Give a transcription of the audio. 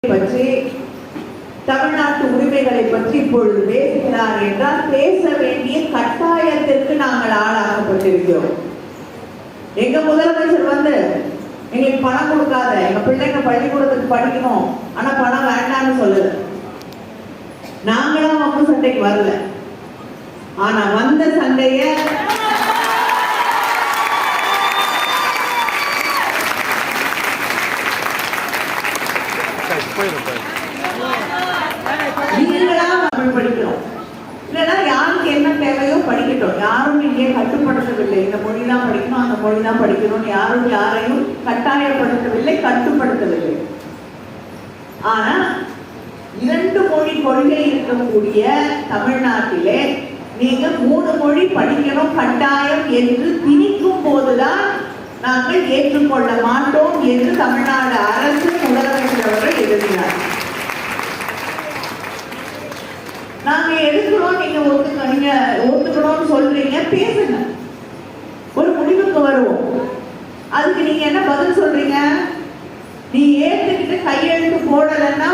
பற்றி தமிழ்நாட்டு உரிமைகளை பற்றி இப்பொழுது பேசுகிறார் என்றால் பேச வேண்டிய கட்டாயத்திற்கு நாங்கள் ஆளாக்கப்பட்டிருக்கிறோம். எங்க முதலமைச்சர் எங்களுக்கு பணம் கொடுக்காத, எங்க பிள்ளைங்க பள்ளிக்கூடத்துக்கு படிக்கணும், ஆனா பணம் வேண்டாம்னு சொல்லுது. நாங்களும் வம்பு சண்டைக்கு வரல, ஆனா வந்த சண்டைய படிக்கிறோம். இல்லைன்னா யாருக்கு என்ன தேவையோ படிக்கட்டும். யாரும் இங்கே கட்டுப்படுத்தவில்லை, இந்த மொழி தான் படிக்கணும், அந்த மொழி தான் படிக்கணும், யாரும் யாரையும் கட்டாயப்படுத்தவில்லை, கட்டுப்படுத்தவில்லை. ஆனா 2 மொழி கொள்கை இருக்கக்கூடிய தமிழ்நாட்டிலே நீங்க 3 மொழி படிக்கணும் கட்டாயம் என்று திணிக்கும் போதுதான் நாங்கள் ஏற்றுக்கொள்ள மாட்டோம் என்று தமிழ்நாடு அரசு முதலமைச்சர் அவர்கள் எழுதினார். நாங்க எடுக்கிறோம், நீங்க ஒத்துக்கணும்னு சொல்றீங்க, பேசுங்க, ஒரு முடிவுக்கு வருவோம். அதுக்கு நீங்க என்ன பதில் சொல்றீங்க? நீ ஏத்துக்கிட்டு கையெழுத்து போடலன்னா